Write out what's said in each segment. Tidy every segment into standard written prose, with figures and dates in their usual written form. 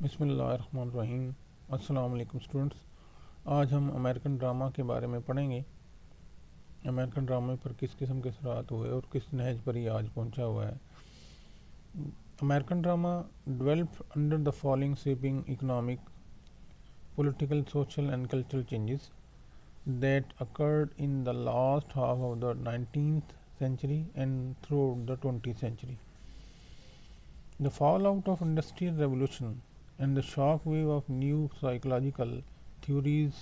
بسم اللہ الرحمن الرحیم۔ السلام علیکم اسٹوڈنٹس۔ آج ہم امریکن ڈرامہ کے بارے میں پڑھیں گے۔ امریکن ڈرامے پر کس قسم کے اثرات ہوئے اور کس نہج پر یہ آج پہنچا ہوا ہے۔ American drama develop under the following sweeping economic, political, social and cultural changes that occurred in the last half of the 19th century and throughout the 20th century. The fallout of Industrial Revolution and the shock wave of new psychological theories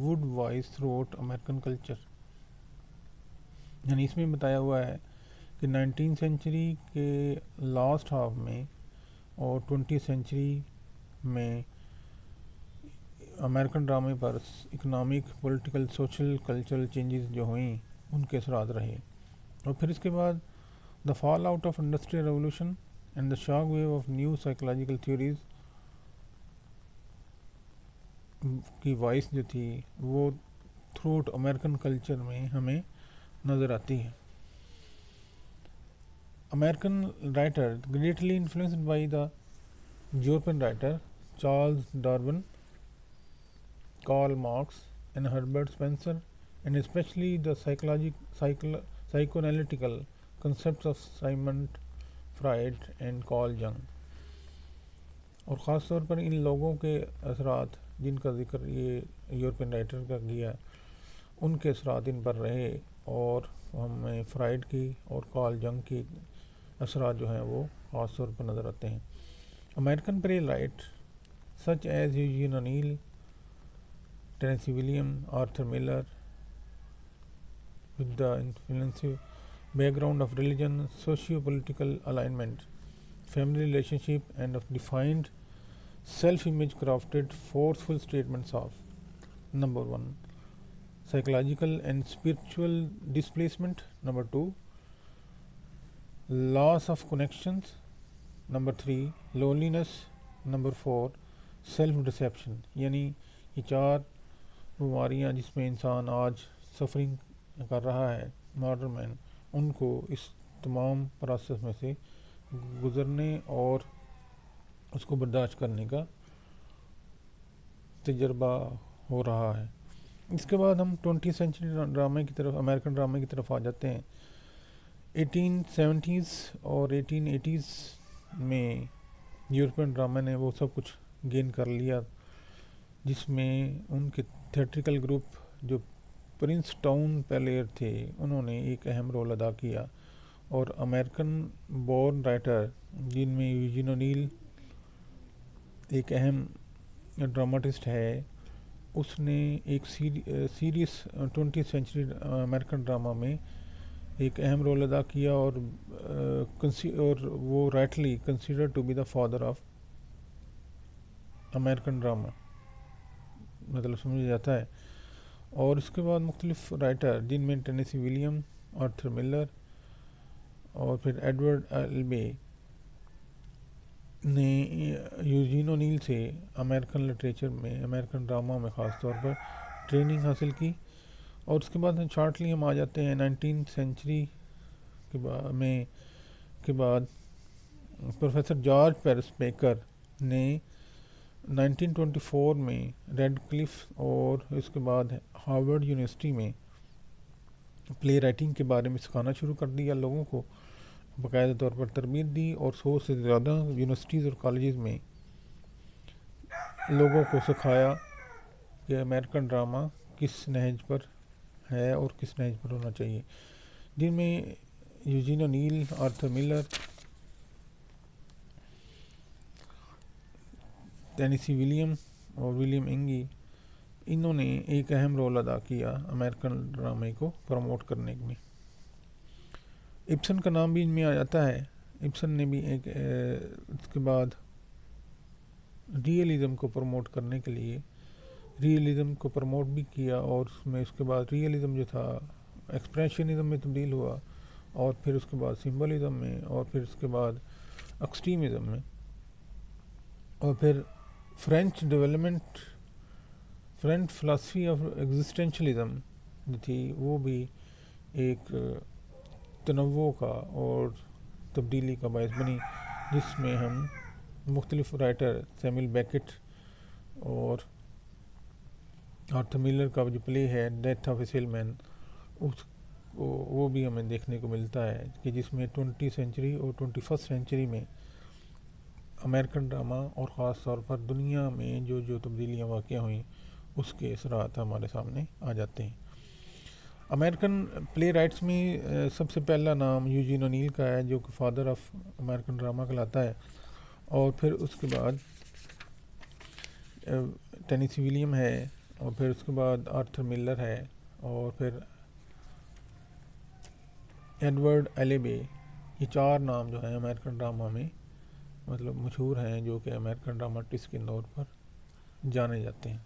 would rise throughout American culture. یعنی اس میں بتایا ہوا ہے کہ 19th century کے last half میں اور 20th century میں امریکن ڈرامے پر economic, political, social, cultural changes جو ہوئیں ان کے اثرات رہے۔ اور پھر اس کے بعد the fallout of industrial revolution and the shock wave of new psychological theories کی وائس جو تھی وہ تھرو آؤٹ امریکن کلچر میں ہمیں نظر آتی ہے۔ American writer greatly influenced by the European writer Charles Darwin, Karl Marx and Herbert Spencer, and especially the psychoanalytical concepts of Sigmund Freud and Carl Jung. اور خاص طور پر ان لوگوں کے اثرات جن کا ذکر یہ یورپین رائٹر کا کیا، ان کے اثرات ان پر رہے، اور ہمیں فرائڈ کی اور کارل جنگ کی اثرات جو ہیں وہ خاص طور پر نظر آتے ہیں۔ American play right such as Eugene O'Neil, Tennessee William, Arthur Miller, with the influential background of religion, socio-political alignment, family relationship, and of defined self-image crafted forceful statements of: number 1, psychological and spiritual displacement; number 2, loss of connections; number 3, loneliness; number 4, self-deception. یعنی یہ چار بیماریاں جس میں انسان آج suffering کر رہا ہے، ماڈرن مین، ان کو اس تمام پروسیس میں سے گزرنے اور اس کو برداشت کرنے کا تجربہ ہو رہا ہے۔ اس کے بعد ہم 20th سینچری ڈرامے کی طرف، امریکن ڈرامے کی طرف آ جاتے ہیں۔ 1870s اور 1880s میں یورپین ڈرامے نے وہ سب کچھ گین کر لیا جس میں ان کے تھیٹریکل گروپ جو پرنس ٹاؤن پلیئر تھے انہوں نے ایک اہم رول ادا کیا، اور امریکن بورن رائٹر جن میں یوجین اونیل ایک اہم ڈراماٹسٹ ہے، اس نے ایک serious 20th century American drama میں ایک اہم رول ادا کیا، اور وہ rightly consider to be the father of American drama مطلب سمجھا جاتا ہے۔ اور اس کے بعد مختلف رائٹر جن میں ٹینیسی ولیم، آرتھر ملر اور پھر ایڈورڈ ایلبے نے یوجین اونیل سے امریکن لٹریچر میں، امریکن ڈرامہ میں خاص طور پر ٹریننگ حاصل کی۔ اور اس کے بعد شارٹلی ہم آ جاتے ہیں 19th سینچری کے بعد پروفیسر جارج پیرس بیکر نے 1924 میں ریڈ کلف اور اس کے بعد ہارورڈ یونیورسٹی میں پلے رائٹنگ کے بارے میں سکھانا شروع کر دیا، لوگوں کو باقاعدہ طور پر تربیت دی، اور 100 سے زیادہ یونیورسٹیز اور کالجز میں لوگوں کو سکھایا کہ امریکن ڈرامہ کس نہج پر ہے اور کس نہج پر ہونا چاہیے، جن میں Eugene O'Neil, Arthur Miller, Tennessee William اور ولیم انگی، انہوں نے ایک اہم رول ادا کیا امریکن ڈرامے کو پروموٹ کرنے میں۔ ابسن کا نام بھی ان میں آ جاتا ہے۔ ابسن نے بھی ایک اس کے بعد ریئلزم کو پروموٹ کرنے کے لیے ریئلزم کو پروموٹ بھی کیا، اور اس کے بعد ریئلزم جو تھا ایکسپریشنزم میں تبدیل ہوا، اور پھر اس کے بعد سمبلزم میں، اور پھر اس کے بعد ایکسٹریمزم میں، اور پھر فرینچ فلاسفی آف ایگزسٹینشلزم جو تھی وہ بھی ایک تنوع کا اور تبدیلی کا باعث بنی، جس میں ہم مختلف رائٹر سیموئل بیکٹ اور آرتھر ملر کا جو پلے ہے ڈیتھ آف اے سیلمین، اس وہ بھی ہمیں دیکھنے کو ملتا ہے کہ جس میں 20 سینچری اور 21 سینچری میں امریکن ڈرامہ اور خاص طور پر دنیا میں جو تبدیلیاں واقع ہوئیں اس کے اثرات ہمارے سامنے آ جاتے ہیں۔ امریکن پلے رائٹس میں سب سے پہلا نام یوجین اونیل کا ہے جو کہ فادر آف امریکن ڈرامہ کہلاتا ہے، اور پھر اس کے بعد ٹینیسی ولیم ہے، اور پھر اس کے بعد آرتھر ملر ہے، اور پھر ایڈورڈ ایلیبے۔ یہ 4 نام جو ہیں امریکن ڈرامہ میں مشہور ہیں، جو کہ امریکن ڈراماٹسٹ کے طور پر جانے جاتے ہیں۔